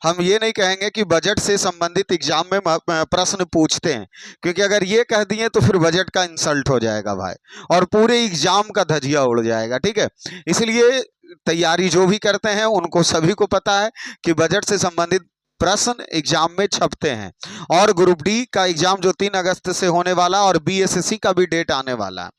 हम ये नहीं कहेंगे कि बजट से संबंधित एग्जाम में प्रश्न पूछते हैं, क्योंकि अगर ये कह दिए तो फिर बजट का इंसल्ट हो जाएगा भाई, और पूरे एग्जाम का धजिया उड़ जाएगा। ठीक है, इसलिए तैयारी जो भी करते हैं उनको सभी को पता है कि बजट से संबंधित प्रश्न एग्जाम में छपते हैं। और ग्रुप डी का एग्जाम जो 3 अगस्त से होने वाला, और बीएसएससी का भी डेट आने वाला है।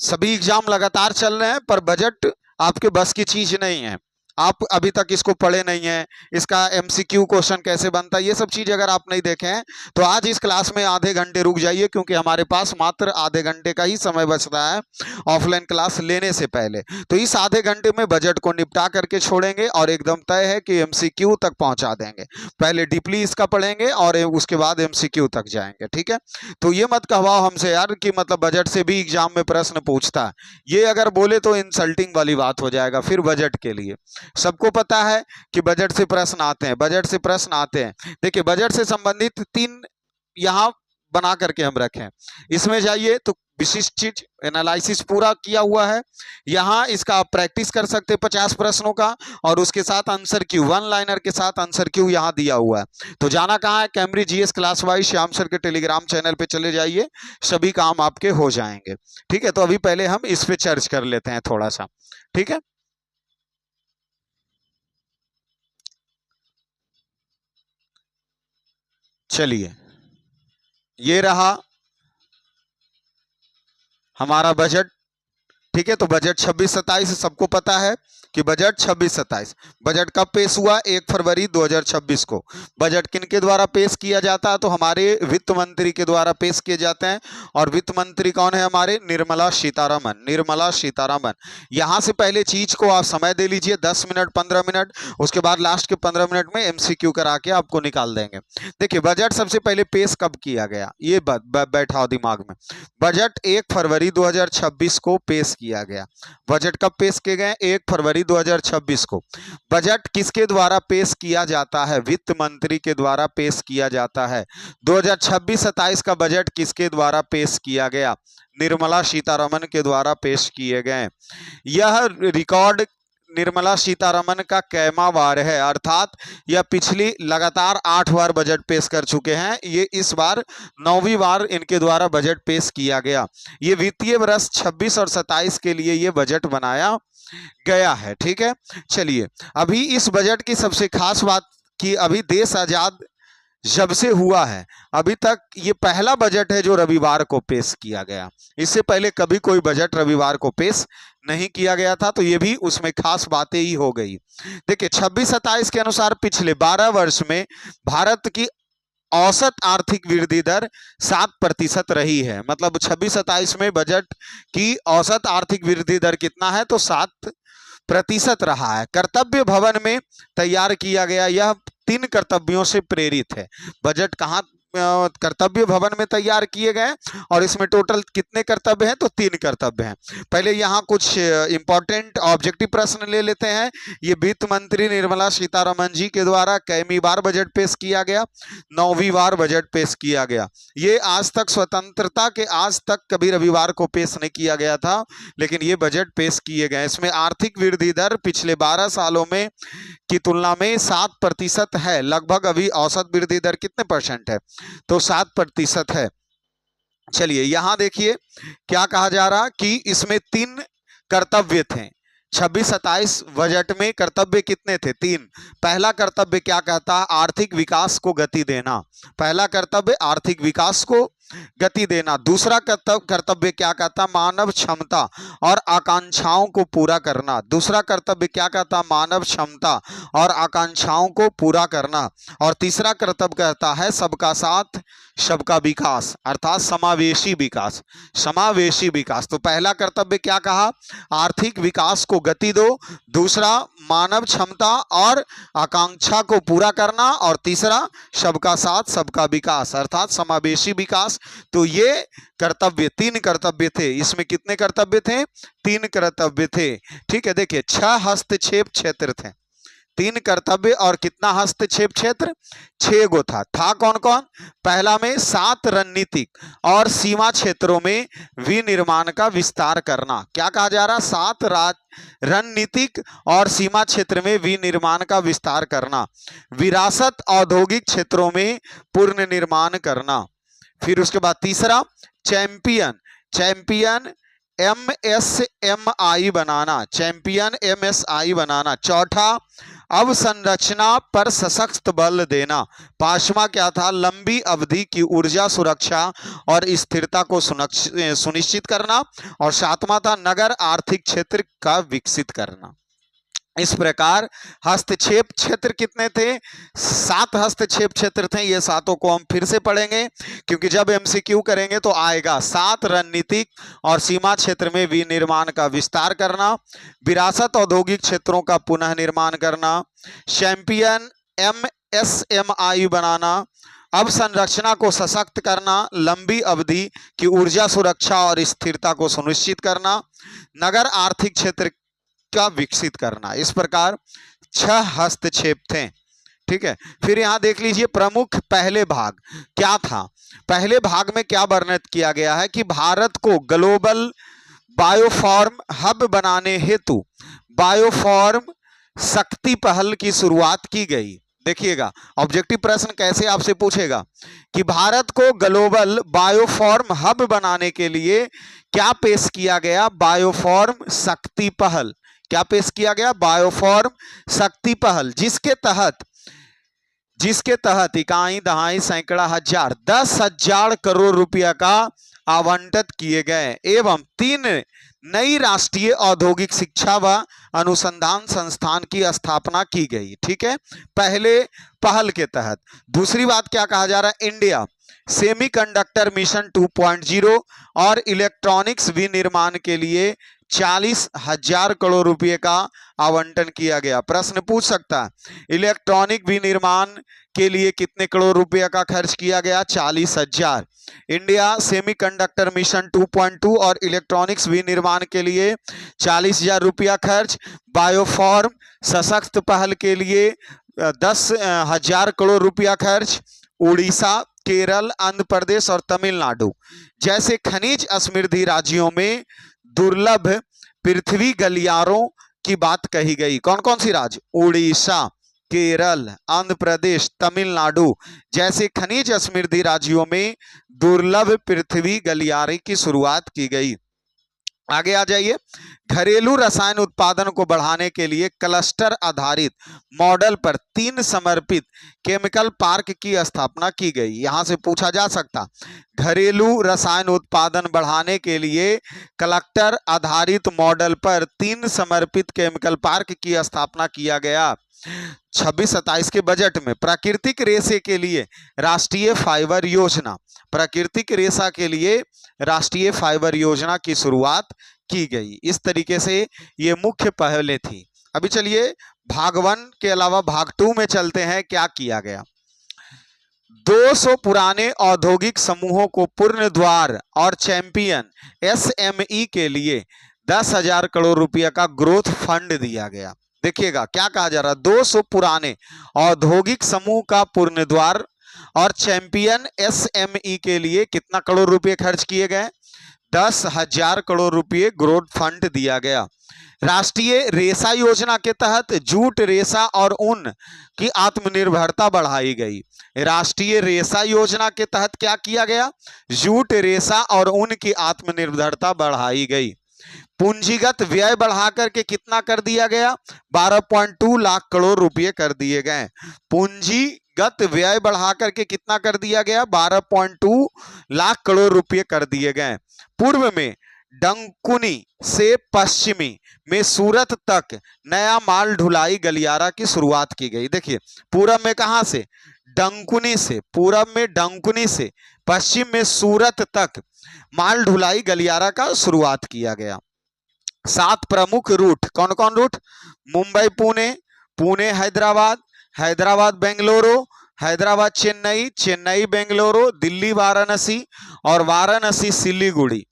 सभी एग्जाम लगातार चल रहे हैं, पर बजट आपके बस की चीज नहीं है। आप अभी तक इसको पढ़े नहीं है, इसका एमसीक्यू क्वेश्चन कैसे बनता है, ये सब चीज अगर आप नहीं देखे हैं तो आज इस क्लास में आधे घंटे रुक जाइए, क्योंकि हमारे पास मात्र आधे घंटे का ही समय बच रहा है ऑफलाइन क्लास लेने से पहले। तो इस आधे घंटे में बजट को निपटा करके छोड़ेंगे और एकदम तय है कि एमसीक्यू तक पहुंचा देंगे। पहले डीपली इसका पढ़ेंगे और उसके बाद एमसीक्यू तक जाएंगे। ठीक है, तो ये मत कहवाओ हमसे यार कि मतलब बजट से भी एग्जाम में प्रश्न पूछता है, ये अगर बोले तो इंसल्टिंग वाली बात हो जाएगा फिर बजट के लिए। सबको पता है कि बजट से प्रश्न आते हैं, बजट से प्रश्न आते हैं। देखिए, बजट से संबंधित 3 यहां बना करके हम रखें, इसमें जाइए तो विशिष्ट चीज एनालिसिस पूरा किया हुआ है। यहां इसका आप प्रैक्टिस कर सकते हैं 50 प्रश्नों का, और उसके साथ आंसर क्यू, 1 लाइनर के साथ आंसर क्यू यहां दिया हुआ है। तो जाना कहां है, Cambridge GS class wise Shyam sir के टेलीग्राम चैनल पे चले जाइए, सभी काम आपके हो जाएंगे। ठीक है, तो अभी पहले हम इस पे चर्च कर लेते हैं थोड़ा सा। ठीक है, चलिए, ये रहा हमारा बजट। ठीक है, तो बजट 26-27 सबको पता है कि बजट 26-27 बजट कब पेश हुआ, 1 फरवरी 2026 को। बजट किन के द्वारा पेश किया जाता है, तो हमारे वित्त मंत्री के द्वारा पेश किए जाते हैं। और वित्त मंत्री कौन है हमारे, निर्मला सीतारमन। निर्मला सीतारमन। यहां से पहले चीज को आप समय दे लीजिए 10 मिनट 15 मिनट, उसके बाद लास्ट के 15 मिनट में एमसीक्यू करा के आपको निकाल देंगे। देखिए, बजट सबसे पहले पेश कब किया गया, ये बैठाओ दिमाग में। बजट 1 फरवरी 2026 को पेश किया गया। बजट कब पेश किए गए, 1 फरवरी 2026 को। बजट किसके द्वारा पेश किया जाता है, वित्त मंत्री के द्वारा पेश किया जाता है। 2026-27 का बजट किसके द्वारा पेश किया गया, निर्मला सीतारमन के द्वारा पेश किए गए। यह रिकॉर्ड निर्मला सीतारमन का कैमा बार है, अर्थात यह पिछली लगातार 8 बार बजट पेश कर चुके हैं, ये इस बार 9वीं बार इनके द्वारा बजट पेश किया गया। ये वित्तीय वर्ष 26 और 27 के लिए ये बजट बनाया गया है। ठीक है, चलिए, अभी इस बजट की सबसे खास बात कि अभी देश आजाद जब से हुआ है अभी तक ये पहला बजट है जो रविवार को पेश किया गया। इससे पहले कभी कोई बजट रविवार को पेश नहीं किया गया था, तो ये भी उसमें खास बातें ही हो गई। देखिए, 26-27 के अनुसार पिछले 12 वर्ष में भारत की औसत आर्थिक वृद्धि दर 7% रही है। मतलब 26-27 में बजट की औसत आर्थिक वृद्धि दर कितना है, तो 7% रहा है। कर्तव्य भवन में तैयार किया गया, यह 3 कर्तव्यों से प्रेरित है। बजट कहाँ कर्तव्य भवन में तैयार किए गए, और इसमें टोटल कितने कर्तव्य हैं, तो 3 कर्तव्य हैं। पहले यहाँ कुछ इंपॉर्टेंट ऑब्जेक्टिव प्रश्न ले लेते हैं। ये वित्त मंत्री निर्मला सीतारमन जी के द्वारा कैमी बार बजट पेश किया गया, 9वीं बार बजट पेश किया गया। ये आज तक स्वतंत्रता के आज तक कभी रविवार को पेश नहीं किया गया था, लेकिन ये बजट पेश किए गए। इसमें आर्थिक वृद्धि दर पिछले 12 सालों में की तुलना में 7% है। लगभग अभी औसत वृद्धि दर कितने परसेंट है, तो 7% है। चलिए, यहां देखिए क्या कहा जा रहा कि इसमें 3 कर्तव्य थे। 26-27 बजट में कर्तव्य कितने थे, 3। पहला कर्तव्य क्या कहता है, आर्थिक विकास को गति देना। पहला कर्तव्य आर्थिक विकास को गति देना। दूसरा कर्तव्य क्या कहता, मानव क्षमता और आकांक्षाओं को पूरा करना। दूसरा कर्तव्य क्या कहता, मानव क्षमता और आकांक्षाओं को पूरा करना। और तीसरा कर्तव्य कहता है सबका साथ सबका विकास, अर्थात समावेशी विकास। समावेशी विकास। तो पहला कर्तव्य क्या कहा, आर्थिक विकास को गति दो। दूसरा मानव क्षमता और आकांक्षा को पूरा करना, और तीसरा सबका साथ सबका विकास अर्थात समावेशी विकास। तो ये कर्तव्य 3 कर्तव्य थे। इसमें कितने कर्तव्य थे, 3 कर्तव्य थे। ठीक है, देखिए 6 हस्तक्षेप क्षेत्र थे। 3 कर्तव्य और कितना हस्तक्षेप क्षेत्र? 6 गो था कौन कौन? पहला में 7 रणनीतिक और सीमा क्षेत्रों में विनिर्माण का विस्तार करना। क्या कहा जा रहा? 7 रणनीतिक और सीमा क्षेत्र में विनिर्माण का विस्तार करना। विरासत औद्योगिक क्षेत्रों में पूर्ण निर्माण करना। फिर उसके बाद तीसरा चैंपियन MSMI बनाना, चैंपियन MSI बनाना। चौथा अवसंरचना पर सशक्त बल देना। पांचवा क्या था? लंबी अवधि की ऊर्जा सुरक्षा और स्थिरता को सुनिश्चित करना। और सातवां था नगर आर्थिक क्षेत्र का विकसित करना। इस प्रकार हस्तक्षेप क्षेत्र कितने थे? 7 हस्तक्षेप क्षेत्र थे। ये सातों को हम फिर से पढ़ेंगे क्योंकि जब MCQ करेंगे तो आएगा। 7 रणनीतिक और सीमा क्षेत्र में विनिर्माण का विस्तार करना, विरासत औद्योगिक क्षेत्रों का पुनः निर्माण करना, चैंपियन MSMI बनाना, अवसंरचना को सशक्त करना, लंबी अवधि की ऊर्जा सुरक्षा और स्थिरता को सुनिश्चित करना, नगर आर्थिक क्षेत्र का विकसित करना। इस प्रकार 6 हस्तक्षेप थे। ठीक है, फिर यहां देख लीजिए प्रमुख पहले भाग क्या था। पहले भाग में क्या वर्णित किया गया है कि भारत को ग्लोबल बायोफॉर्म हब बनाने हेतु बायोफॉर्म शक्ति पहल की शुरुआत की गई। देखिएगा ऑब्जेक्टिव प्रश्न कैसे आपसे पूछेगा कि भारत को ग्लोबल बायोफॉर्म हब बनाने के लिए क्या पेश किया गया? बायोफॉर्म शक्ति पहल। क्या पेश किया गया? बायोफॉर्म शक्ति पहल, जिसके तहत इकाई दहाई सैकड़ा हजार 10,000 करोड़ रुपया का आवंटित किए गए एवं 3 नई राष्ट्रीय औद्योगिक शिक्षा व अनुसंधान संस्थान की स्थापना की गई। ठीक है, पहले पहल के तहत। दूसरी बात क्या कहा जा रहा है? इंडिया सेमीकंडक्टर मिशन 2.0 और इलेक्ट्रॉनिक्स विनिर्माण के लिए 40,000 करोड़ रुपए का आवंटन किया गया। प्रश्न पूछ सकता है इलेक्ट्रॉनिक विनिर्माण के लिए कितने करोड़ रुपया का खर्च किया गया? 40,000। इंडिया सेमीकंडक्टर मिशन 2.2 और इलेक्ट्रॉनिक्स विनिर्माण के लिए 40,000 रुपया खर्च। बायोफॉर्म सशक्त पहल के लिए 10,000 करोड़ रुपया खर्च। उड़ीसा, केरल, आंध्र प्रदेश और तमिलनाडु जैसे खनिज समृद्धि राज्यों में दुर्लभ पृथ्वी गलियारों की बात कही गई। कौन कौन सी राज्य? उड़ीसा, केरल, आंध्र प्रदेश, तमिलनाडु जैसे खनिज समृद्धि राज्यों में दुर्लभ पृथ्वी गलियारे की शुरुआत की गई। आगे आ जाइए। घरेलू रसायन उत्पादन को बढ़ाने के लिए क्लस्टर आधारित मॉडल पर 3 समर्पित केमिकल पार्क की स्थापना की गई। यहां से पूछा जा सकता घरेलू रसायन उत्पादन बढ़ाने के लिए क्लस्टर आधारित मॉडल पर 3 समर्पित केमिकल पार्क की स्थापना किया गया। 26-27 के बजट में प्राकृतिक रेशे के लिए राष्ट्रीय फाइबर योजना, प्राकृतिक रेशा के लिए राष्ट्रीय फाइबर योजना की शुरुआत की गई। इस तरीके से ये मुख्य पहलें थी। अभी चलिए भाग 1 के अलावा भाग 2 में चलते हैं। क्या किया गया? 200 पुराने औद्योगिक समूहों को पूर्ण द्वार और चैंपियन SME के लिए 10,000 करोड़ रुपया का ग्रोथ फंड दिया गया। देखिएगा क्या कहा जा रहा है? 200 पुराने औद्योगिक समूह का पूर्ण द्वार और चैंपियन SME के लिए कितना करोड़ रुपए खर्च किए गए? 10,000 करोड़ रुपए ग्रोथ फंड दिया गया। राष्ट्रीय रेशा योजना के तहत जूट, रेशा और ऊन की आत्मनिर्भरता बढ़ाई गई। राष्ट्रीय रेशा योजना के तहत क्या किया गया? जूट, रेशा और ऊन की आत्मनिर्भरता बढ़ाई गई। पूंजीगत व्यय बढ़ाकर के कितना कर दिया गया? 12.2 लाख करोड़ रुपए कर दिए गए। पूंजीगत व्यय बढ़ाकर के कितना कर दिया गया? 12.2 लाख करोड़ रुपए कर दिए गए। पूर्व में डंकुनी से पश्चिमी में सूरत तक नया माल ढुलाई गलियारा की शुरुआत की गई। देखिए पूरब में कहां से? डंकुनी से। पूरब में डंकुनी से पश्चिम में सूरत तक माल ढुलाई गलियारा का शुरुआत किया गया। 7 प्रमुख रूट। कौन कौन रूट? मुंबई पुणे, पुणे हैदराबाद, हैदराबाद बेंगलुरु, हैदराबाद चेन्नई, चेन्नई बेंगलुरु, दिल्ली वाराणसी और वाराणसी सिलीगुड़ी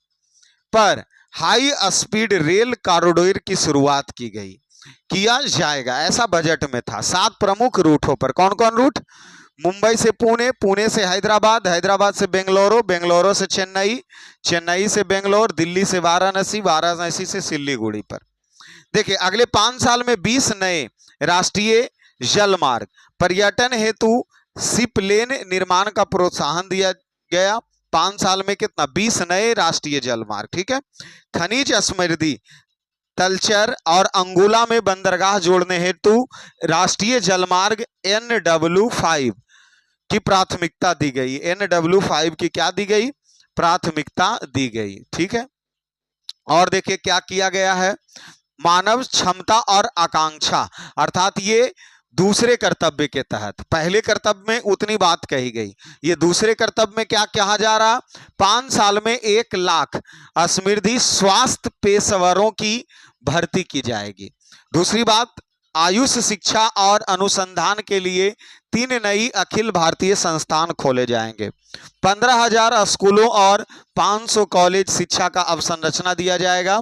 पर हाई स्पीड रेल कॉरिडोर की शुरुआत की गई। किया जाएगा, ऐसा बजट में था। 7 प्रमुख रूटों पर, कौन कौन रूट? मुंबई से पुणे, पुणे से हैदराबाद, हैदराबाद से बेंगलुरु, बेंगलुरु से चेन्नई, चेन्नई से बेंगलोर, दिल्ली से वाराणसी, वाराणसी से सिल्लीगुड़ी पर। देखिए अगले 5 साल में 20 नए राष्ट्रीय जल मार्ग, पर्यटन हेतु शिप लेन निर्माण का प्रोत्साहन दिया गया। 5 साल में कितना? 20 नए राष्ट्रीय जल मार्ग, ठीक है। खनिज समृद्धि, तलचर और अंगुला में बंदरगाह जोड़ने हेतु राष्ट्रीय जलमार्ग NW5 की प्राथमिकता दी गई। NW5 की क्या दी गई? प्राथमिकता दी गई, ठीक है। और देखिए क्या किया गया है, मानव क्षमता और आकांक्षा, अर्थात ये दूसरे कर्तव्य के तहत, पहले कर्तव्य में उतनी बात कही गई, ये दूसरे कर्तव्य में क्या कहा जा रहा? 5 साल में 1 लाख समृद्धि स्वास्थ्य पेशेवरों की भर्ती की जाएगी। दूसरी बात, आयुष शिक्षा और अनुसंधान के लिए 3 नई अखिल भारतीय संस्थान खोले जाएंगे। 15,000 स्कूलों और 500 कॉलेज शिक्षा का अवसंरचना दिया जाएगा।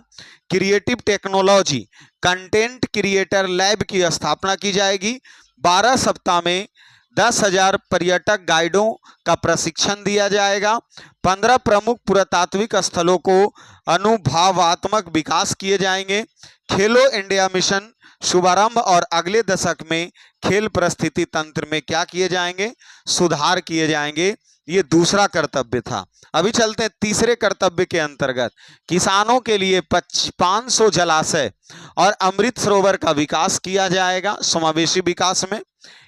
Creative technology content creator lab की स्थापना की जाएगी। 12 सप्ताह में 10,000 पर्यटक गाइडों का प्रशिक्षण दिया जाएगा। 15 प्रमुख पुरातात्विक स्थलों को अनुभवात्मक विकास किए जाएंगे। खेलो इंडिया मिशन शुभारंभ और अगले दशक में खेल परिस्थिति तंत्र में क्या किए जाएंगे? सुधार किए जाएंगे। ये दूसरा कर्तव्य था। अभी चलते हैं तीसरे कर्तव्य के अंतर्गत, किसानों के लिए 500 जलाशय और अमृत सरोवर का विकास किया जाएगा। समावेशी विकास में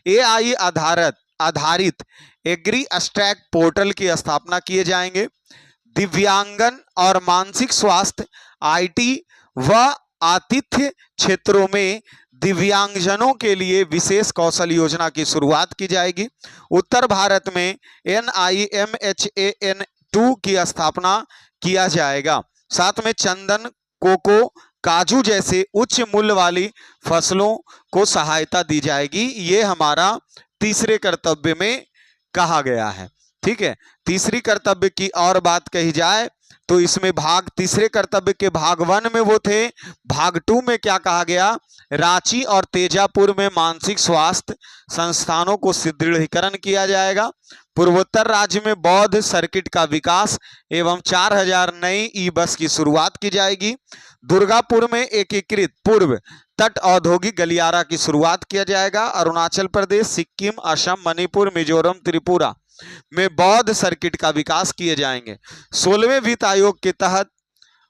AI आधारित एग्री स्टैक पोर्टल की स्थापना किए जाएंगे। दिव्यांगन और मानसिक स्वास्थ्य, IT व आतिथ्य क्षेत्रों में दिव्यांगजनों के लिए विशेष कौशल योजना की शुरुआत की जाएगी। उत्तर भारत में NIMHAN2 की स्थापना किया जाएगा। साथ में चंदन, कोको, काजू जैसे उच्च मूल्य वाली फसलों को सहायता दी जाएगी। ये हमारा तीसरे कर्तव्य में कहा गया है, ठीक है। तीसरी कर्तव्य की और बात कही जाए तो इसमें तीसरे कर्तव्य के भाग 1 में वो थे। भाग 2 में क्या कहा गया? रांची और तेजापुर में मानसिक स्वास्थ्य संस्थानों को सुदृढ़ीकरण किया जाएगा। पूर्वोत्तर राज्य में बौद्ध सर्किट का विकास एवं 4,000 नई ई-बस की शुरुआत की जाएगी। दुर्गापुर में एकीकृत पूर्व तट औद्योगिक गलियारा की शुरुआत किया जाएगा। अरुणाचल प्रदेश, सिक्किम, असम, मणिपुर, मिजोरम, त्रिपुरा में बौद्ध सर्किट का विकास किए जाएंगे। 16वें वित्त आयोग के तहत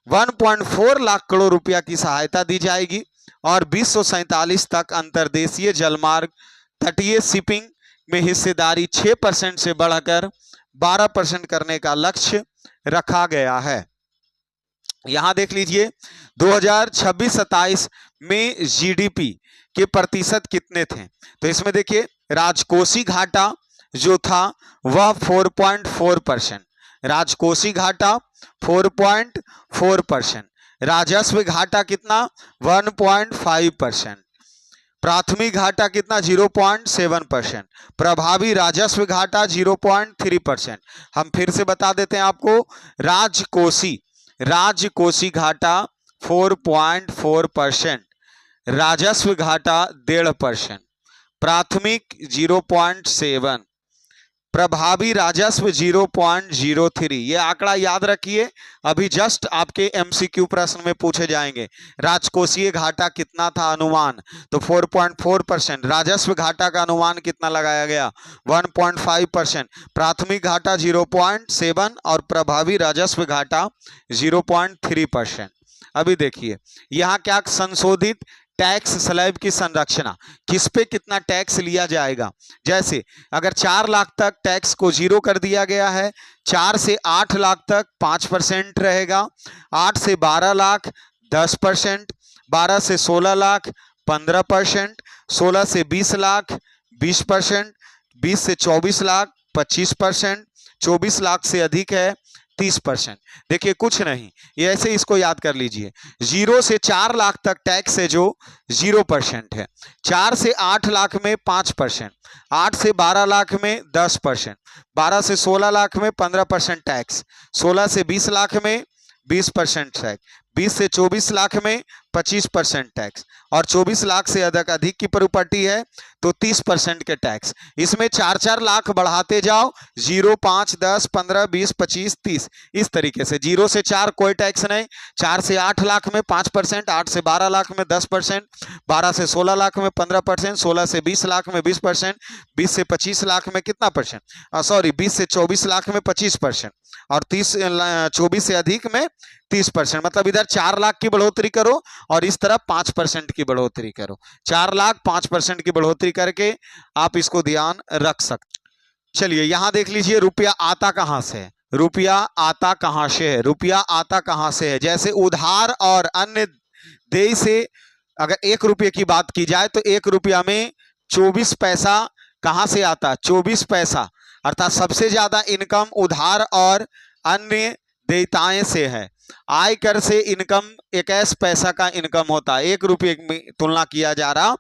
1.4 लाख करोड़ रुपया की सहायता दी जाएगी और 2047 तक अंतर्देशीय जलमार्ग तटीय शिपिंग में हिस्सेदारी 6% से बढ़कर 12% करने का लक्ष्य रखा गया है। यहां देख लीजिए 2026-27 में GDP के प्रतिशत कितने थे, तो इसमें देखिए राजकोषीय घाटा जो था वह 4.4%, राजकोषीय घाटा 4.4%, राजस्व घाटा कितना 1.5%, प्राथमिक घाटा कितना 0.7%, प्रभावी राजस्व घाटा 0.3%। हम फिर से बता देते हैं आपको, राजकोषीय घाटा 4.4%, राजस्व घाटा 1.5%, प्राथमिक 0.7, प्रभावी राजस्व 0.03। ये आंकड़ा याद रखिए, अभी जस्ट आपके MCQ प्रश्न में पूछे जाएंगे। राजकोषीय घाटा कितना था अनुमान, तो 4.4%, राजस्व घाटा का अनुमान कितना लगाया गया 1.5%, प्राथमिक घाटा 0.7 और प्रभावी राजस्व घाटा 0.3%। अभी देखिए यहाँ क्या संशोधित टैक्स स्लैब की संरचना, किस पे कितना टैक्स लिया जाएगा। जैसे अगर 4 लाख तक टैक्स को 0 कर दिया गया है, 4 से 8 लाख तक 5% रहेगा, 8 से 12 लाख 10%, 12 से 16 लाख 15%, 16 से 20 लाख 20%, 20 से 24 लाख 25%, 24 लाख से अधिक है 30%। देखिए कुछ नहीं, ये ऐसे इसको याद कर लीजिए। 0 से 4 लाख तक टैक्स है जो 0% है, 4 से 8 लाख में 5%, 8 से 12 लाख में 10%, 12 से 16 लाख में 15% टैक्स, 16 से 20 लाख में 20% टैक्स, 20 से 24 लाख में 25% टैक्स, और 24 लाख से अधिक की प्रॉपर्टी है तो 30% के टैक्स। इसमें 4-4 लाख बढ़ाते जाओ, 0, 5, 10, 15, 20, 25, 30, इस तरीके से। 0 से 4 कोई टैक्स नहीं, 4 से 8 लाख में 5%, 8 से 12 लाख में 10%, 12 से 16 लाख में 15%, 16 से 20 लाख में 20%, 20 से 25 लाख में कितना परसेंट, सॉरी 20 से 24 लाख में 25%, और 24 से अधिक में 30%। मतलब इधर 4 लाख की बढ़ोतरी करो और इस तरफ 5% की बढ़ोतरी करो। 4 लाख 5% की बढ़ोतरी करके आप इसको ध्यान रख सकते। चलिए यहां देख लीजिए, रुपया आता कहां से है, रुपया आता कहां से है, रुपया आता कहां से है। जैसे उधार और अन्य देय से अगर 1 रुपये की बात की जाए तो 1 रुपया में 24 पैसा कहां से आता, 24 पैसा, अर्थात सबसे ज्यादा इनकम उधार और अन्य देयताएं से है। आयकर से इनकम 21 पैसा का इनकम होता है, 1 रुपये में तुलना किया जा रहा।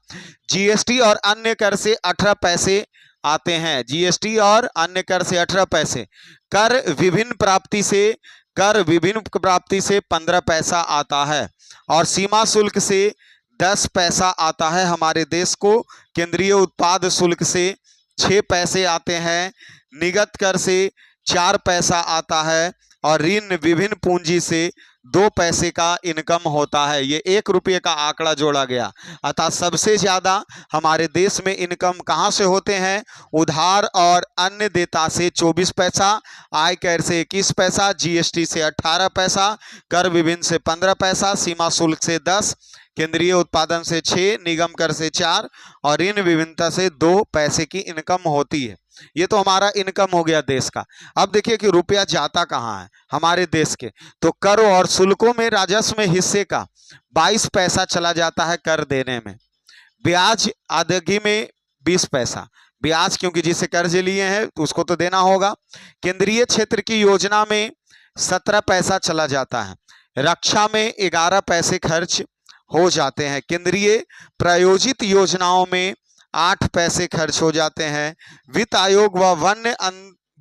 जीएसटी और अन्य कर से 18 पैसे आते हैं, जीएसटी और अन्य कर से 18 पैसे। कर विभिन्न प्राप्ति से 15 पैसा आता है, और सीमा शुल्क से 10 पैसा आता है हमारे देश को। केंद्रीय उत्पाद शुल्क से 6 पैसे आते हैं, निगत कर से 4 पैसा आता है, और ऋण विभिन्न पूंजी से 2 पैसे का इनकम होता है। ये 1 रुपये का आंकड़ा जोड़ा गया। अर्थात सबसे ज्यादा हमारे देश में इनकम कहाँ से होते हैं, उधार और अन्य देयता से 24 पैसा, आयकर से 21 पैसा, जीएसटी से 18 पैसा, कर विभिन्न से 15 पैसा, सीमा शुल्क से 10, केंद्रीय उत्पादन से 6, निगम कर से 4, और ऋण विभिन्नता से 2 पैसे की इनकम होती है। ये तो हमारा इनकम हो गया देश का। अब देखिए कि रुपया जाता कहाँ है हमारे देश के, तो कर और शुल्कों में राजस्व में हिस्से का 22 पैसा चला जाता है कर देने में, ब्याज अदायगी में 20 पैसा, ब्याज क्योंकि जिसे कर्ज लिए हैं तो उसको तो देना होगा। केंद्रीय क्षेत्र की योजना में 17 पैसा चला जाता है, रक्षा में 11 पैसे खर्च हो जाते हैं, केंद्रीय प्रायोजित योजनाओं में 8 पैसे खर्च हो जाते हैं, वित्त आयोग व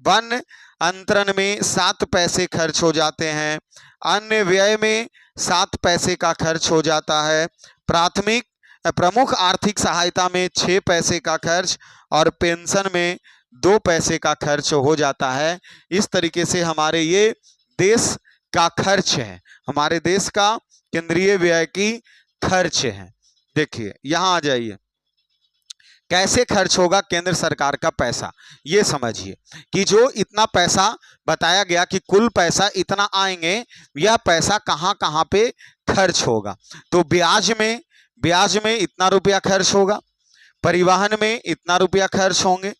वन अंतरण में 7 पैसे खर्च हो जाते हैं, अन्य व्यय में 7 पैसे का खर्च हो जाता है, प्रमुख आर्थिक सहायता में 6 पैसे का खर्च, और पेंशन में 2 पैसे का खर्च हो जाता है। इस तरीके से हमारे ये देश का खर्च है, हमारे देश का केंद्रीय व्यय की खर्च है। देखिए यहां आ जाइए, कैसे खर्च होगा केंद्र सरकार का पैसा, ये समझिए कि जो इतना पैसा बताया गया कि कुल पैसा इतना आएंगे, यह पैसा कहां कहां पे खर्च होगा। तो ब्याज में इतना रुपया खर्च होगा, परिवहन में इतना रुपया खर्च होंगे,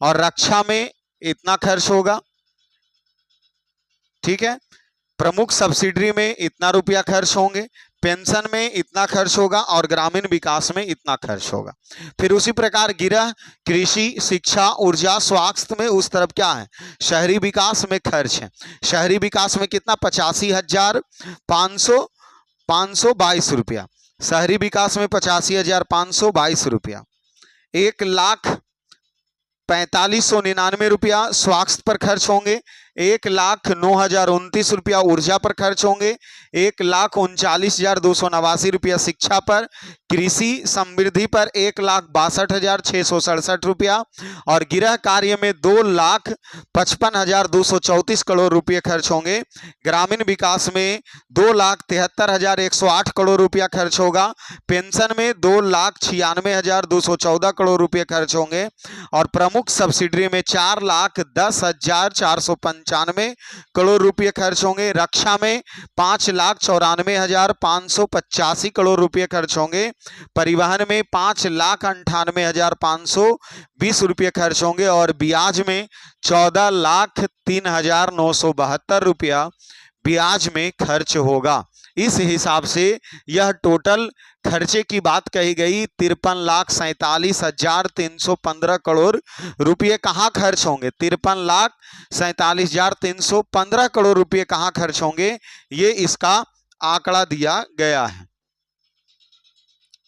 और रक्षा में इतना खर्च होगा, ठीक है, प्रमुख सब्सिडी में इतना रुपया खर्च होंगे, पेंशन में इतना खर्च होगा, और ग्रामीण विकास में इतना खर्च होगा। फिर उसी प्रकार गृह, कृषि, शिक्षा, ऊर्जा, स्वास्थ्य में उस तरफ क्या है, शहरी विकास में खर्च है। शहरी विकास में कितना, 85,522 रुपया, शहरी विकास में 85,522 रुपया। 1,45,999 रुपया स्वास्थ्य पर खर्च होंगे, 1,09,029 रुपया ऊर्जा पर खर्च होंगे, 1,39,289 रुपया शिक्षा पर, कृषि समृद्धि पर 1,62,667 रुपया, और गृह कार्य में 2,55,234 करोड़ रुपये खर्च होंगे। ग्रामीण विकास में 2,73,108 करोड़ रुपया खर्च होगा, पेंशन में 2,96,214 करोड़ रुपये खर्च होंगे, और प्रमुख सब्सिडी में 4,10,495 करोड़ रुपये खर्च होंगे। रक्षा में 5,94,585 करोड़ रुपये खर्च होंगे, परिवहन में 5,98,520 रुपये खर्च होंगे, और ब्याज में 14,03,972 रुपया ब्याज में खर्च होगा। इस हिसाब से यह टोटल खर्चे की बात कही गई, 53,47,315 करोड़ रुपये कहाँ खर्च होंगे, 53,47,315 करोड़ रुपये कहाँ खर्च होंगे, ये इसका आंकड़ा दिया गया है।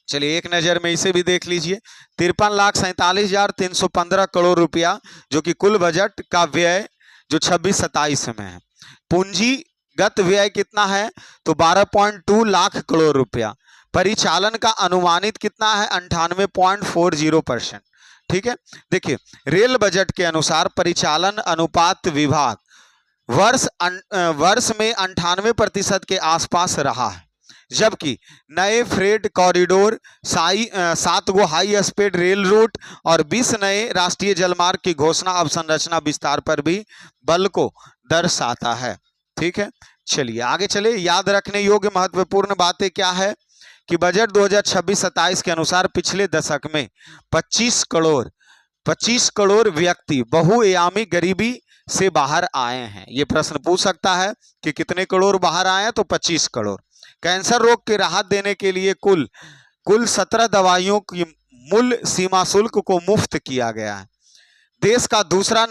चलिए एक नजर में इसे भी देख लीजिए, 53,47,315 करोड़ रुपया जो कि कुल बजट का व्यय जो 26-27 में है। पूंजी गत व्यय कितना है, तो 12.2 लाख करोड़ रुपया। परिचालन का अनुमानित कितना है, 98.40%। ठीक है, देखिए रेल बजट के अनुसार परिचालन अनुपात विभाग वर्ष में 98% के आसपास रहा है, जबकि नए freight corridor, 7 go high speed rail route और 20 नए राष्ट्रीय जलमार्ग की घोषणा अवसंरचना विस्तार पर भी बल को दर्शाता है। ठीक है, चलिए आगे चले। याद रखने योग्य महत्वपूर्ण बातें क्या है कि बजट 2026-27 के अनुसार पिछले दशक में 25 करोड़ व्यक्ति बहुआयामी गरीबी से बाहर आए हैं। ये प्रश्न पूछ सकता है कि कितने करोड़ बाहर आए हैं, तो 25 करोड़। कैंसर रोग की राहत देने के लिए कुल 17 दवाइयों की मूल्य सीमा शुल्क को मुफ्त किया गया है। देश का दूसरा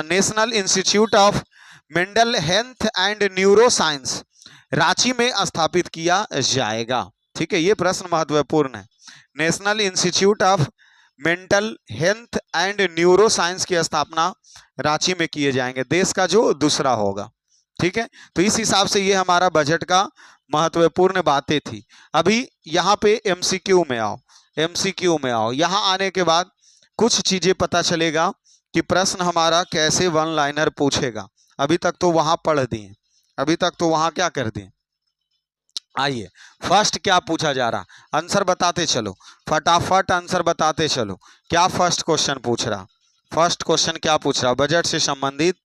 national institute of mental health and neuro science Ranchi में स्थापित किया जाएगा। ठीक है, ये प्रश्न महत्वपूर्ण है। National institute of mental health and neuro science की स्थापना रांची में किए जाएंगे, देश का जो दूसरा होगा। ठीक है, तो इस हिसाब से ये हमारा बजट का महत्वपूर्ण बातें थी। अभी यहाँ पे एमसीक्यू में आओ। यहाँ आने के बाद कुछ चीजें पता चलेगा कि प्रश्न हमारा कैसे वन लाइनर पूछेगा। अभी तक तो वहां पढ़ दिए, अभी तक तो वहां क्या कर दिए। आइए फर्स्ट क्या पूछा जा रहा, आंसर बताते चलो, फटाफट आंसर बताते चलो। क्या फर्स्ट क्वेश्चन पूछ रहा, फर्स्ट क्वेश्चन क्या पूछ रहा, बजट से संबंधित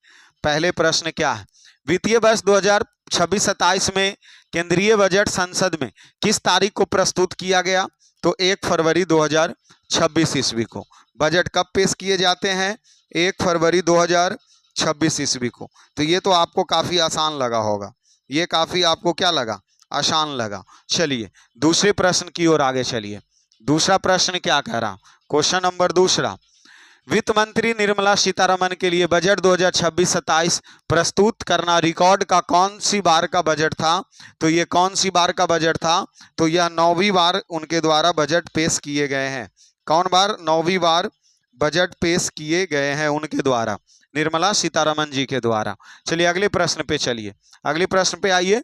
पहले प्रश्न क्या है। वित्तीय वर्ष 2026-27 में केंद्रीय बजट संसद में किस तारीख को प्रस्तुत किया गया, तो 1 फरवरी 2026 ईस्वी को। बजट कब पेश किए जाते हैं, 1 फरवरी 2026 ईस्वी को। तो ये तो आपको काफी आसान लगा होगा, ये काफी आपको क्या लगा, आसान लगा। चलिए दूसरे प्रश्न की ओर आगे चलिए। दूसरा प्रश्न क्या कह रहा, क्वेश्चन नंबर दूसरा, वित्त मंत्री निर्मला सीतारमण के लिए बजट 2026-27 प्रस्तुत करना रिकॉर्ड का कौन सी बार का बजट था, तो ये कौन सी बार का बजट था, तो यह 9वीं बार उनके द्वारा बजट पेश किए गए हैं। कौन बार, 9वीं बार बजट पेश किए गए हैं उनके द्वारा, निर्मला सीतारमण जी के द्वारा। चलिए अगले प्रश्न पे चलिए, अगले प्रश्न पे आइए।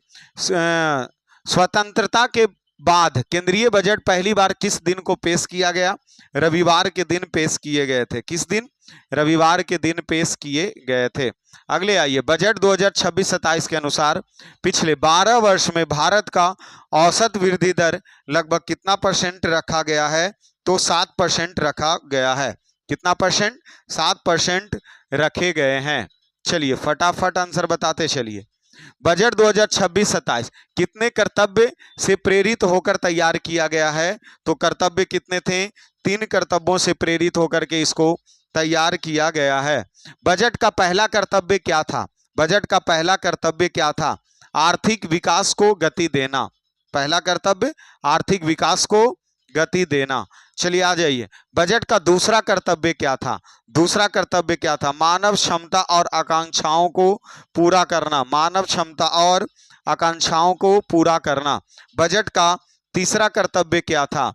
स्वतंत्रता के बाद केंद्रीय बजट पहली बार किस दिन को पेश किया गया, रविवार के दिन पेश किए गए थे। किस दिन, रविवार के दिन पेश किए गए थे। अगले आइए, बजट 2026-27 के अनुसार पिछले 12 वर्ष में भारत का औसत वृद्धि दर लगभग कितना % रखा गया है, तो 7% रखा गया है। कितना परसेंट, 7% रखे गए हैं। चलिए फटाफट आंसर बताते चलिए। बजट 2026-27 कितने कर्तव्य से प्रेरित होकर तैयार किया गया है, तो कर्तव्य कितने थे, 3 कर्तव्यों से प्रेरित होकर के इसको तैयार किया गया है। बजट का पहला कर्तव्य क्या था, बजट का पहला कर्तव्य क्या था, आर्थिक विकास को गति देना। पहला कर्तव्य आर्थिक विकास को गति देना। चलिए आ जाइए, बजट का दूसरा कर्तव्य क्या था, दूसरा कर्तव्य क्या था, मानव क्षमता और आकांक्षाओं को पूरा करना, मानव क्षमता और आकांक्षाओं को पूरा करना। बजट का तीसरा कर्तव्य क्या था,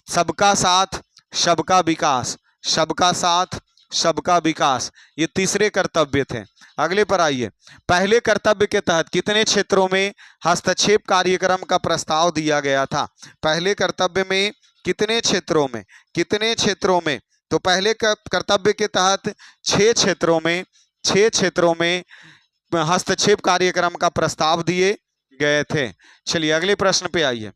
सबका साथ सबका विकास, सबका साथ सबका विकास, ये तीसरे कर्तव्य थे। अगले पर आइए, पहले कर्तव्य के तहत कितने क्षेत्रों में हस्तक्षेप कार्यक्रम का प्रस्ताव दिया गया था। पहले कर्तव्य में कितने क्षेत्रों में, कितने क्षेत्रों में, तो पहले कर्तव्य के तहत 6 क्षेत्रों में हस्तक्षेप कार्यक्रम का प्रस्ताव दिए गए थे। चलिए अगले प्रश्न पे आइए।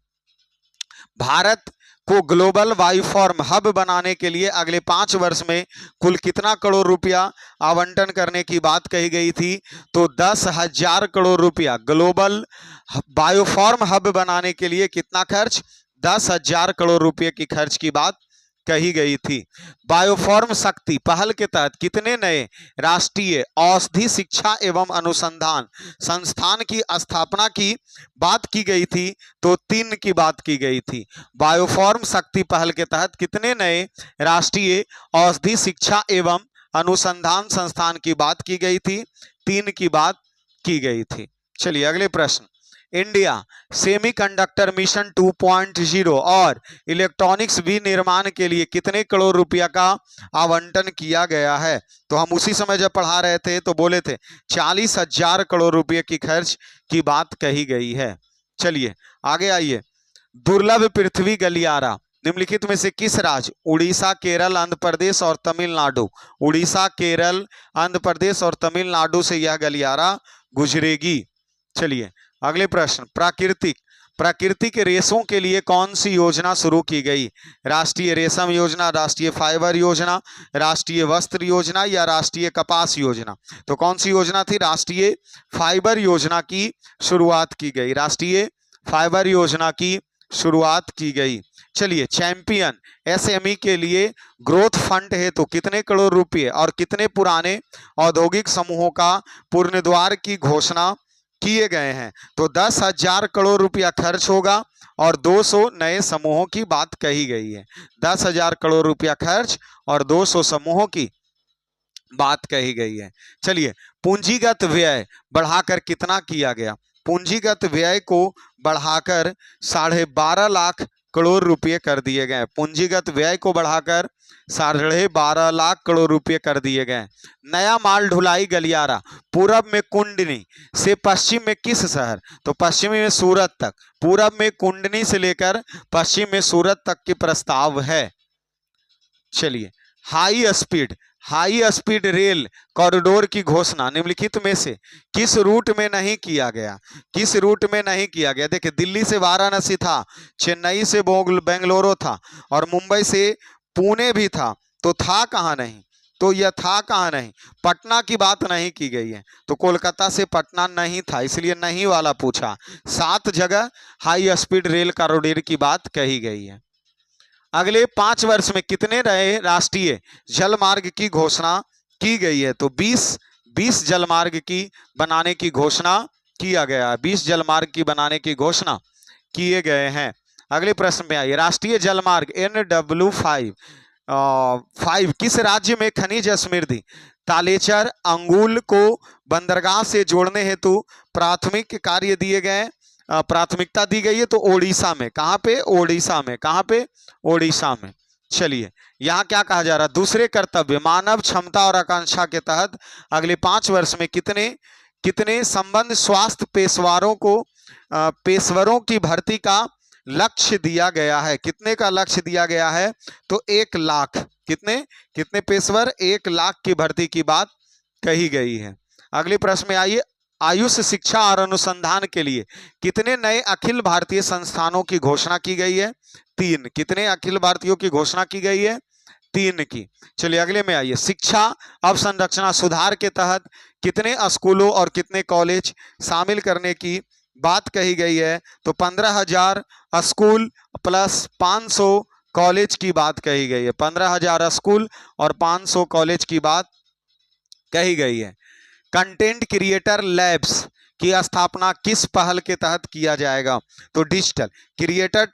भारत को ग्लोबल बायोफॉर्म हब बनाने के लिए अगले 5 वर्ष में कुल कितना करोड़ रुपया आवंटन करने की बात कही गई थी, तो 10,000 करोड़ रुपया। ग्लोबल बायोफॉर्म हब बनाने के लिए कितना खर्च, 10,000 करोड़ रुपए की खर्च की बात कही गई थी। बायोफॉर्म शक्ति पहल के तहत कितने नए राष्ट्रीय औषधि शिक्षा एवं अनुसंधान संस्थान की स्थापना की बात की गई थी, तो 3 की बात की गई थी। बायोफॉर्म शक्ति पहल के तहत कितने नए राष्ट्रीय औषधि शिक्षा एवं अनुसंधान संस्थान की बात की गई थी, 3 की बात की गई थी। चलिए अगले प्रश्न, इंडिया सेमीकंडक्टर मिशन 2.0 और इलेक्ट्रॉनिक्स विनिर्माण के लिए कितने करोड़ रुपया का आवंटन किया गया है? तो हम उसी समय जब पढ़ा रहे थे तो बोले थे 40,000 करोड़ रुपए की खर्च की बात कही गई है। चलिए आगे आइए। दुर्लभ पृथ्वी गलियारा निम्नलिखित में से किस राज्य उड़ीसा, केरल, आंध्र प्रदेश और तमिलनाडु, उड़ीसा, केरल, आंध्र प्रदेश और तमिलनाडु से यह गलियारा गुजरेगी? चलिए अगले प्रश्न। प्राकृतिक रेशों के लिए कौन सी योजना शुरू की गई? राष्ट्रीय रेशम योजना, राष्ट्रीय फाइबर योजना, राष्ट्रीय वस्त्र योजना या राष्ट्रीय कपास योजना? तो कौन सी योजना थी? राष्ट्रीय फाइबर योजना की शुरुआत की गई। राष्ट्रीय फाइबर योजना की शुरुआत की गई। चलिए चैंपियन एसएमई के लिए ग्रोथ फंड है तो कितने करोड़ रुपए और कितने पुराने औद्योगिक समूहों का पुनर्द्वार की घोषणा किए गए हैं? तो 10,000 करोड़ रुपया खर्च होगा और 200 नए समूहों की बात कही गई है। 10,000 करोड़ रुपया खर्च और 200 समूहों की बात कही गई है। चलिए पूंजीगत व्यय बढ़ाकर कितना किया गया? पूंजीगत व्यय को बढ़ाकर 12.5 लाख करोड़ रुपए कर दिए गए। पूंजीगत व्यय को बढ़ाकर 12.5 लाख करोड़ रुपए कर दिए गए। नया माल ढुलाई गलियारा पूरब में कुंडनी से पश्चिम में किस शहर? तो पश्चिमी में सूरत तक, पूरब में कुंडनी से लेकर पश्चिम में सूरत तक की प्रस्ताव है। चलिए हाई स्पीड रेल कॉरिडोर की घोषणा निम्नलिखित में से किस रूट में नहीं किया गया? किस रूट में नहीं किया गया? देखिए दिल्ली से वाराणसी था, चेन्नई से बेंगलुरु था और मुंबई से पुणे भी था। तो था कहाँ नहीं? तो यह था कहाँ नहीं? पटना की बात नहीं की गई है। तो कोलकाता से पटना नहीं था, इसलिए नहीं वाला पूछा। 7 जगह हाई स्पीड रेल कॉरिडोर की बात कही गई है। अगले 5 वर्ष में कितने नए राष्ट्रीय जलमार्ग की घोषणा की गई है? तो 20 जलमार्ग की बनाने की घोषणा किया गया है। 20 जलमार्ग की बनाने की घोषणा किए गए हैं। अगले प्रश्न में आइए। राष्ट्रीय जलमार्ग NW5 किस राज्य में खनिज समृद्धि तालेचर अंगुल को बंदरगाह से जोड़ने हेतु प्राथमिक कार्य दिए गए, प्राथमिकता दी गई है? तो ओडिशा में। कहाँ पे? ओडिशा में। कहाँ पे? ओडिशा में। चलिए यहाँ क्या कहा जा रहा है? दूसरे कर्तव्य मानव क्षमता और आकांक्षा के तहत अगले 5 वर्ष में कितने संबंध स्वास्थ्य पेशवरों की भर्ती का लक्ष्य दिया गया है? कितने का लक्ष्य दिया गया है? तो 1 लाख। कितने पेशवर? 1 लाख की भर्ती की बात कही गई है। अगले प्रश्न में आइए। आयुष शिक्षा और अनुसंधान के लिए कितने नए अखिल भारतीय संस्थानों की घोषणा की गई है? 3। कितने अखिल भारतीयों की घोषणा की गई है? 3 की। चलिए अगले में आइए। शिक्षा अवसंरचना सुधार के तहत कितने स्कूलों और कितने कॉलेज शामिल करने की बात कही गई है? तो 15,000 स्कूल प्लस 500 कॉलेज की बात कही गई है। 15,000 स्कूल और 500 कॉलेज की बात कही गई है। कंटेंट क्रिएटर लैब्स की स्थापना किस पहल के तहत किया जाएगा? तो डिजिटल क्रिएटर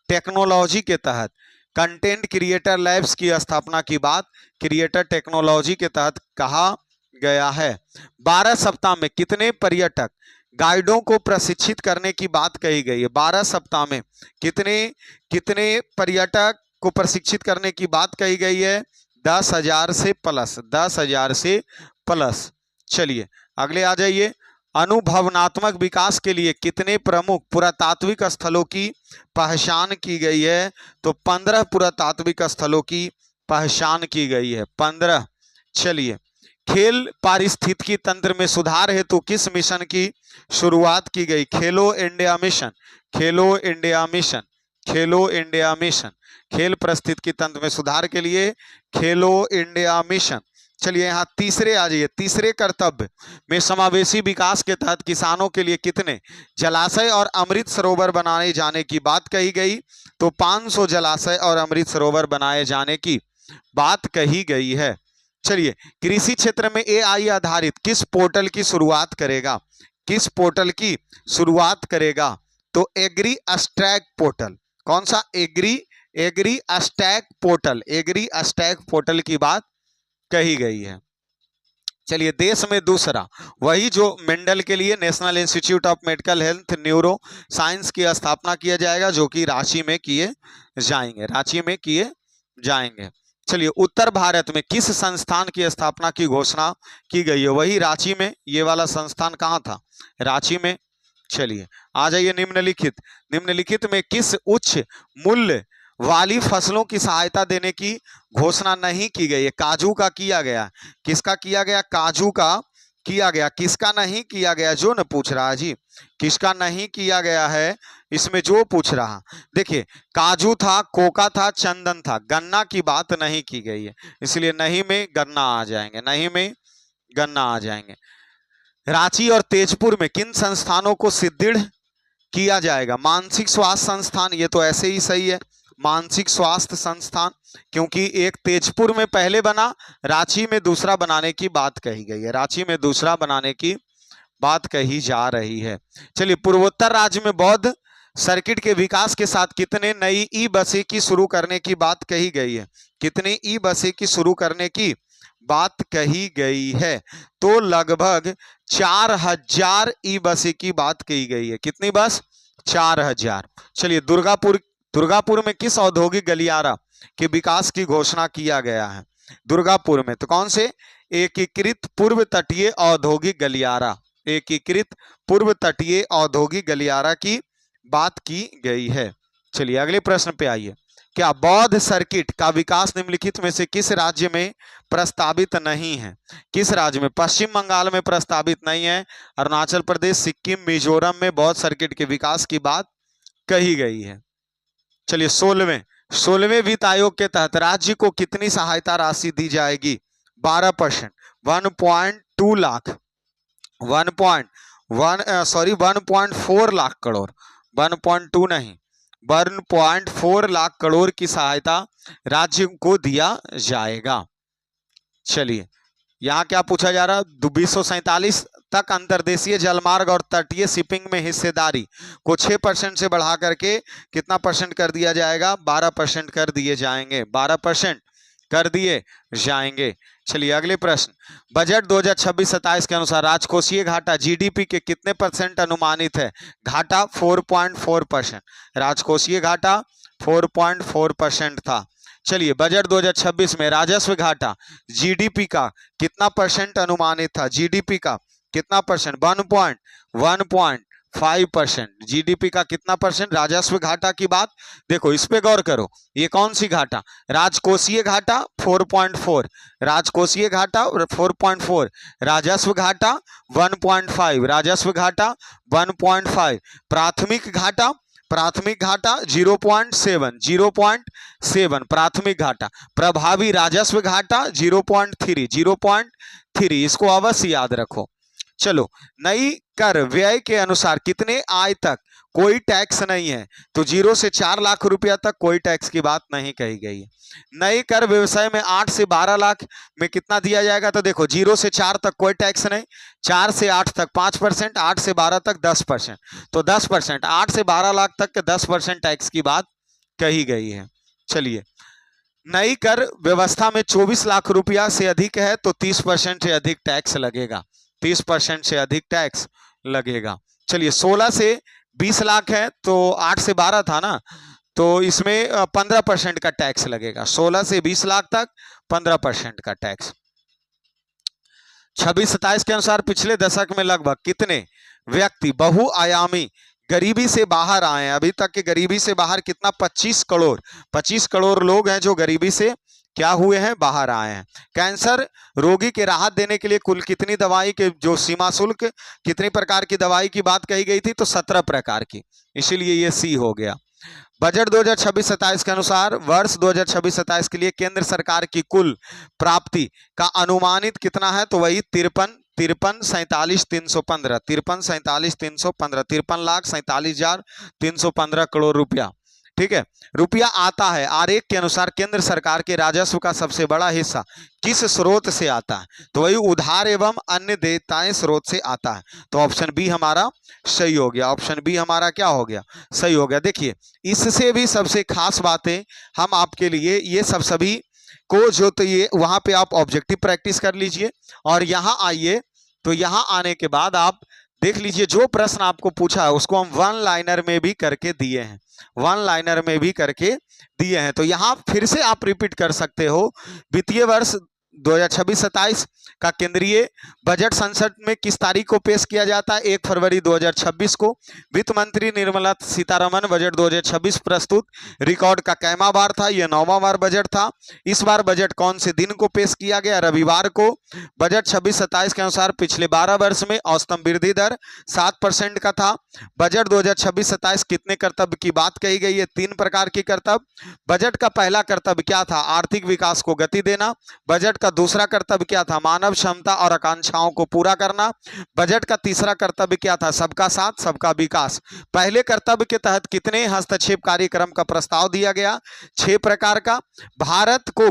टेक्नोलॉजी के तहत कंटेंट क्रिएटर लैब्स की स्थापना की बात क्रिएटर टेक्नोलॉजी के तहत कहा गया है। 12 सप्ताह में कितने पर्यटक गाइडों को प्रशिक्षित करने की बात कही गई है? 12 सप्ताह में कितने पर्यटक को प्रशिक्षित करने की बात कही गई है? 10,000 से प्लस। 10,000 से प्लस। चलिए अगले आ जाइए। अनुभवनात्मक विकास के लिए कितने प्रमुख पुरातात्विक स्थलों की पहचान की गई है? तो 15 पुरातात्विक स्थलों की पहचान की गई है। 15। चलिए खेल पारिस्थितिकी तंत्र में सुधार हेतु किस मिशन की शुरुआत की गई? खेलो इंडिया मिशन। खेलो इंडिया मिशन। खेलो इंडिया मिशन। खेल पारिस्थितिकी तंत्र में सुधार के लिए खेलो इंडिया मिशन। चलिए यहाँ तीसरे आ जाइए। तीसरे कर्तव्य में समावेशी विकास के तहत किसानों के लिए कितने जलाशय और अमृत सरोवर बनाए जाने की बात कही गई? तो 500 जलाशय और अमृत सरोवर बनाए जाने की बात कही गई है। चलिए कृषि क्षेत्र में AI आधारित किस पोर्टल की शुरुआत करेगा? किस पोर्टल की शुरुआत करेगा? तो एग्री अस्टैक पोर्टल। कौन सा? Agri stack portal. Agri stack portal की बात कही गई है। चलिए देश में दूसरा, वही जो मेंडल के लिए national institute of medical health neuro science की स्थापना किया जाएगा, जो कि रांची में किए जाएंगे, रांची में किए जाएंगे। चलिए उत्तर भारत में किस संस्थान की स्थापना की घोषणा की गई है, वही रांची में। ये वाला संस्थान कहाँ था, रांची में। चलिए आ जाइए निम्नलिखित में किस उच्च मूल्य वाली फसलों की सहायता देने की घोषणा नहीं की गई है। काजू का किया गया, किसका किया गया, काजू का किया गया, किसका नहीं किया गया, जो न पूछ रहा है जी, किसका नहीं किया गया है इसमें जो पूछ रहा। देखिए काजू था, कोका था, चंदन था, गन्ना की बात नहीं की गई है, इसलिए नहीं में गन्ना आ जाएंगे, नहीं में गन्ना आ जाएंगे। रांची और तेजपुर में किन संस्थानों को सुदृढ़ किया जाएगा, मानसिक स्वास्थ्य संस्थान, ये तो ऐसे ही सही है, मानसिक स्वास्थ्य संस्थान, क्योंकि एक तेजपुर में पहले बना, रांची में दूसरा बनाने की बात कही गई है, रांची में दूसरा बनाने की बात कही जा रही है। चलिए पूर्वोत्तर राज्य में बौद्ध सर्किट के विकास के साथ कितने नई ई बसें की शुरू करने की बात कही गई है, कितनी ई बसें की शुरू करने की बात कही गई है, तो लगभग 4000 ई बसें की बात कही गई है। कितनी बस, 4000। चलिए दुर्गापुर में किस औद्योगिक गलियारा के विकास की घोषणा किया गया है, दुर्गापुर में, तो कौन से, एकीकृत पूर्व तटीय औद्योगिक गलियारा, एकीकृत पूर्व तटीय औद्योगिक गलियारा की बात की गई है। चलिए अगले प्रश्न पे आइए, क्या बौद्ध सर्किट का विकास निम्नलिखित में से किस राज्य में प्रस्तावित नहीं है, किस राज्य में, पश्चिम बंगाल में प्रस्तावित नहीं है, अरुणाचल प्रदेश, सिक्किम, मिजोरम में बौद्ध सर्किट के विकास की बात कही गई है। चलिए 16वें वित्त आयोग के तहत राज्य को कितनी सहायता राशि दी जाएगी, 12%, 1.2 लाख, 1.4 लाख करोड़, 1.2 नहीं, 1.4 लाख करोड़ की सहायता राज्य को दिया जाएगा। चलिए यहाँ क्या पूछा जा रहा है, 247 तक अंतर्देशीय जलमार्ग और तटीय शिपिंग में हिस्सेदारी को 6% से बढ़ा करके कितना परसेंट कर दिया जाएगा, 12% कर दिए जाएंगे, 12% कर दिए जाएंगे। चलिए अगले प्रश्न, बजट 2026-27 के अनुसार राजकोषीय घाटा जीडीपी के कितने परसेंट अनुमानित है, घाटा 4.4%, राजकोषीय घाटा 4.4% था। चलिए बजट 2026 में राजस्व घाटा जीडीपी का कितना परसेंट अनुमानित था, जीडीपी का कितना परसेंट, 1.5%, जीडीपी का कितना परसेंट राजस्व घाटा की बात। देखो इस पे गौर करो, ये कौन सी घाटा, राजकोषीय घाटा 4.4, राजकोषीय घाटा 4.4, राजस्व घाटा 1.5, राजस्व घाटा 1.5, प्राथमिक घाटा 0.7, प्राथमिक घाटा, प्रभावी राजस्व घाटा 0.3, इसको अवश्य याद रखो। चलो नई कर व्यय के अनुसार कितने आय तक कोई टैक्स नहीं है, तो 0 से 4 लाख रुपया तक कोई टैक्स की बात नहीं कही गई है। नई कर व्यवसाय में 8 से 12 लाख में कितना दिया जाएगा, तो देखो 0 से 4 तक कोई टैक्स नहीं, 4 से 8 तक 5%, 8 से 12 तक 10%, तो 10%, 8 से 12 लाख तक के 10% टैक्स की बात कही गई है। चलिए नई कर व्यवस्था में 24 लाख रुपया से अधिक है तो 30% से अधिक टैक्स लगेगा, 30% से अधिक टैक्स लगेगा। चलिए 16 से 20 लाख है तो 8 से 12 था ना, तो इसमें 15% का टैक्स लगेगा, 16 से 20 लाख तक 15% का टैक्स। 26-27 के अनुसार पिछले दशक में लगभग कितने व्यक्ति बहुआयामी गरीबी से बाहर आए हैं, अभी तक के गरीबी से बाहर कितना, 25 करोड़ लोग हैं जो गरीबी से क्या हुए हैं, बाहर आए हैं। कैंसर रोगी के राहत देने के लिए कुल कितनी दवाई के जो सीमा शुल्क, कितनी प्रकार की दवाई की बात कही गई थी, तो 17 प्रकार की, इसीलिए ये सी हो गया। बजट 2026-27 के अनुसार वर्ष 2026-27 के लिए केंद्र सरकार की कुल प्राप्ति का अनुमानित कितना है, तो वही 53,47,315, 53,47,315 करोड़ रुपया। ठीक है, रुपया आता है आरेख के अनुसार केंद्र सरकार के राजस्व का सबसे बड़ा हिस्सा किस स्रोत से आता है, तो वही उधार एवं अन्य देयताएं स्रोत से आता है, तो ऑप्शन बी हमारा सही हो गया, ऑप्शन बी हमारा क्या हो गया, सही हो गया। देखिए इससे भी सबसे खास बातें हम आपके लिए ये सब सभी को जो, तो ये वहां पे आप ऑब्जेक्टिव प्रैक्टिस कर लीजिए और यहाँ आइए। तो यहाँ आने के बाद आप देख लीजिए जो प्रश्न आपको पूछा है उसको हम वन लाइनर में भी करके दिए हैं, वन लाइनर में भी करके दिए हैं। तो यहाँ फिर से आप रिपीट कर सकते हो। वित्तीय वर्ष 2026-27 का केंद्रीय बजट संसद में किस तारीख को पेश किया जाता है? 1 फरवरी 2026 को। वित्त मंत्री निर्मला सीतारमण बजट 2026 प्रस्तुत रिकॉर्ड का कैमा बार था? यह 9वां बार बजट था। इस बार बजट कौन से दिन को पेश किया गया? रविवार को। बजट 26-27 के अनुसार पिछले 12 वर्ष में औसतन वृद्धि दर 7% का था। बजट 2026-27 कितने कर्तव्य की बात कही गई है? 3 प्रकार की कर्तव्य। बजट का पहला कर्तव्य क्या था? आर्थिक विकास को गति देना। बजट का दूसरा कर्तव्य क्या था? मानव क्षमता और आकांक्षाओं को पूरा करना। बजट का तीसरा कर्तव्य क्या था? सबका साथ सबका विकास। पहले कर्तव्य के तहत कितने हस्तक्षेप कार्यक्रम का प्रस्ताव दिया गया? 6 प्रकार का। भारत को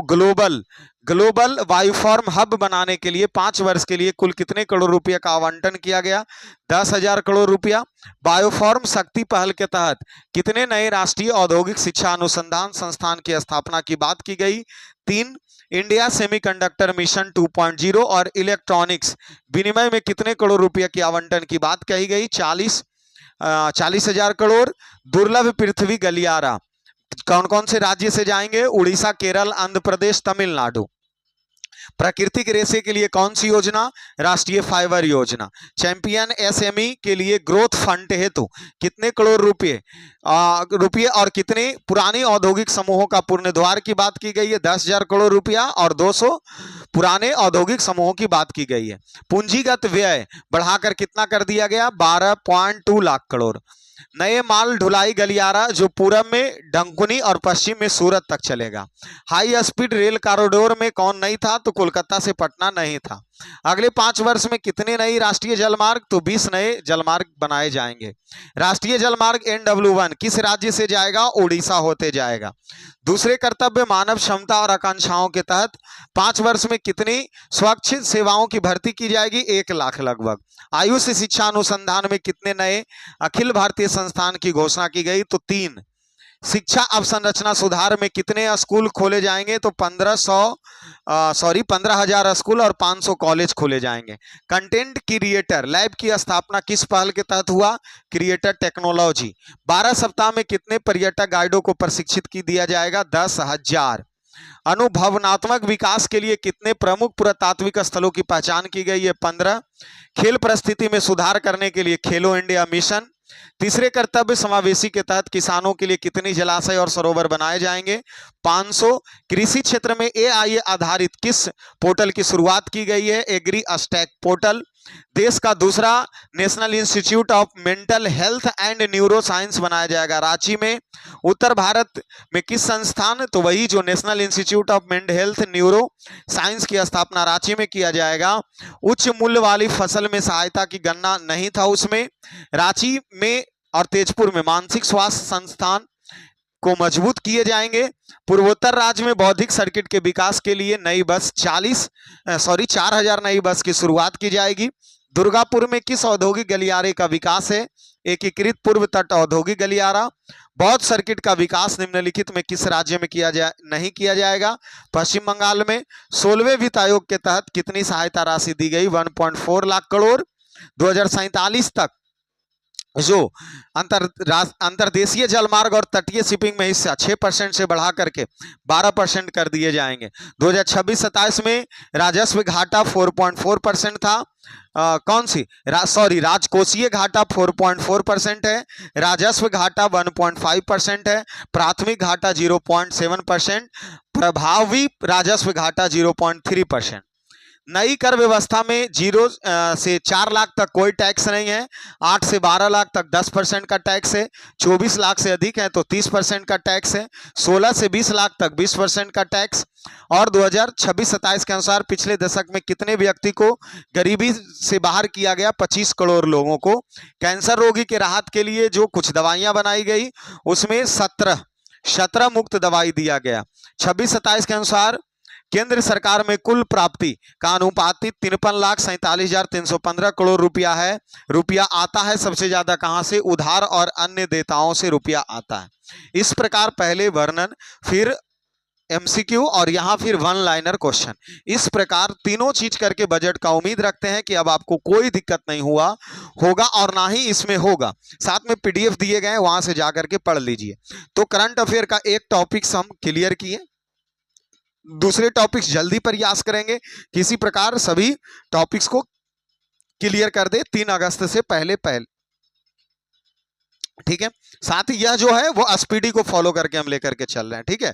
ग्लोबल बायोफार्म हब बनाने के लिए 5 वर्ष के लिए कुल कितने करोड़ रुपए का आवंटन किया गया? 10,000 करोड़ रुपया। बायोफार्म शक्ति पहल के तहत कितने नए राष्ट्रीय औद्योगिक शिक्षा अनुसंधान संस्थान की स्थापना की बात की गई? 3। इंडिया सेमीकंडक्टर मिशन 2.0 और इलेक्ट्रॉनिक्स विनिमय में कितने करोड़ रुपए की आवंटन की बात कही गई? 40,000 करोड़। दुर्लभ पृथ्वी गलियारा कौन कौन से राज्य से जाएंगे? उड़ीसा, केरल, आंध्र प्रदेश, तमिलनाडु। प्राकृतिक रेशे के लिए कौन सी योजना? राष्ट्रीय फाइबर योजना। चैंपियन एसएमई के लिए ग्रोथ फंड हेतु कितने करोड़ रुपए और कितने पुराने औद्योगिक समूहों का पुनर्द्वार की बात की गई है? 10,000 करोड़ रुपया और 200 पुराने औद्योगिक समूहों की बात की गई है। पूंजीगत व्यय बढ़ाकर कितना कर दिया गया? 12.2 लाख करोड़। नए माल ढुलाई गलियारा जो पूरब में डंकुनी और पश्चिम में सूरत तक चलेगा। हाई स्पीड रेल कॉरिडोर में कौन नहीं था? तो कोलकाता से पटना नहीं था। अगले 5 वर्ष में कितने नए राष्ट्रीय जलमार्ग? तो 20 नए जलमार्ग बनाए जाएंगे। राष्ट्रीय जलमार्ग NW1 किस राज्य से जाएगा? उड़ीसा होते जाएगा। दूसरे कर्तव्य मानव क्षमता और आकांक्षाओं के तहत 5 वर्ष में कितनी स्वच्छ सेवाओं की भर्ती की जाएगी? 1 लाख लगभग। आयुष शिक्षा अनुसंधान में कितने नए अखिल भारतीय संस्थान की घोषणा की गई? तो 3। शिक्षा अवसंरचना सुधार में कितने स्कूल खोले जाएंगे? तो 15,000 स्कूल और 500 कॉलेज खोले जाएंगे। कंटेंट क्रिएटर लैब की स्थापना किस पहल के तहत हुआ? Creator technology. 12 सप्ताह में कितने पर्यटक गाइडों को प्रशिक्षित की दिया जाएगा? 10,000। अनुभवनात्मक विकास के लिए कितने प्रमुख पुरातात्विक स्थलों की पहचान की गई है? 15। खेल परिस्थिति में सुधार करने के लिए खेलो इंडिया मिशन। तीसरे कर्तव्य समावेशी के तहत किसानों के लिए कितनी जलाशय और सरोवर बनाए जाएंगे? 500। कृषि क्षेत्र में AI आधारित किस पोर्टल की शुरुआत की गई है? Agri stack portal. देश का दूसरा national institute of mental health and neuro science बनाया जाएगा रांची में। उत्तर भारत में किस संस्थान? तो वही जो national institute of mental health neuro science की स्थापना रांची में किया जाएगा। उच्च मूल्य वाली फसल में सहायता की गणना नहीं था उसमें। रांची में और तेजपुर में मानसिक स्वास्थ्य संस्थान को मजबूत किए जाएंगे। पूर्वोत्तर राज्य में बौद्धिक सर्किट के विकास के लिए नई बस 4,000 नई बस की शुरुआत की जाएगी। दुर्गापुर में किस औद्योगिक गलियारे का विकास है? एकीकृत पूर्व तट औद्योगिक गलियारा। बौद्ध सर्किट का विकास निम्नलिखित में किस राज्य में नहीं किया जाएगा? पश्चिम बंगाल में। 16वें वित्त आयोग के तहत कितनी सहायता राशि दी गई? 1.4 लाख करोड़। 2047 तक जो अंतर्देशीय जलमार्ग और तटीय शिपिंग में हिस्सा 6% से बढ़ा करके 12% कर दिए जाएंगे। 2026-27 में राजस्व घाटा 4.4% था। राजकोषीय घाटा 4.4% है। राजस्व घाटा 1.5% है। प्राथमिक घाटा 0.7%। प्रभावी राजस्व घाटा 0.3%। नई कर व्यवस्था में 0 से 4 लाख तक कोई टैक्स नहीं है। 8 से 12 लाख तक 10% का टैक्स है। 24 लाख से अधिक है तो 30% का टैक्स है। 16 से 20 लाख तक 20% का टैक्स। और 2026-27 के अनुसार पिछले दशक में कितने व्यक्ति को गरीबी से बाहर किया गया? 25 करोड़ लोगों को। कैंसर रोगी के राहत के लिए जो कुछ दवाइयां बनाई गई उसमें 17 मुक्त दवाई दिया गया। 26-27 के अनुसार केंद्र सरकार में कुल प्राप्ति का अनुपातिक 53,47,315 करोड़ रुपया है। रुपया आता है सबसे ज्यादा कहां से? उधार और अन्य देताओं से रुपया आता है। इस प्रकार पहले वर्णन फिर एमसीक्यू और यहाँ फिर वन लाइनर क्वेश्चन। इस प्रकार तीनों चीज करके बजट का उम्मीद रखते हैं कि अब आपको कोई दिक्कत नहीं होगा और ना ही इसमें होगा। साथ में पीडीएफ दिए गए, वहां से जाकर के पढ़ लीजिए। तो करंट अफेयर का एक टॉपिक्स हम क्लियर किए, दूसरे टॉपिक्स जल्दी प्रयास करेंगे किसी प्रकार सभी टॉपिक्स को क्लियर कर दे 3 अगस्त से पहले। ठीक है, साथ ही यह जो है वो एसपीडी को फॉलो करके हम लेकर के चल रहे हैं। ठीक है।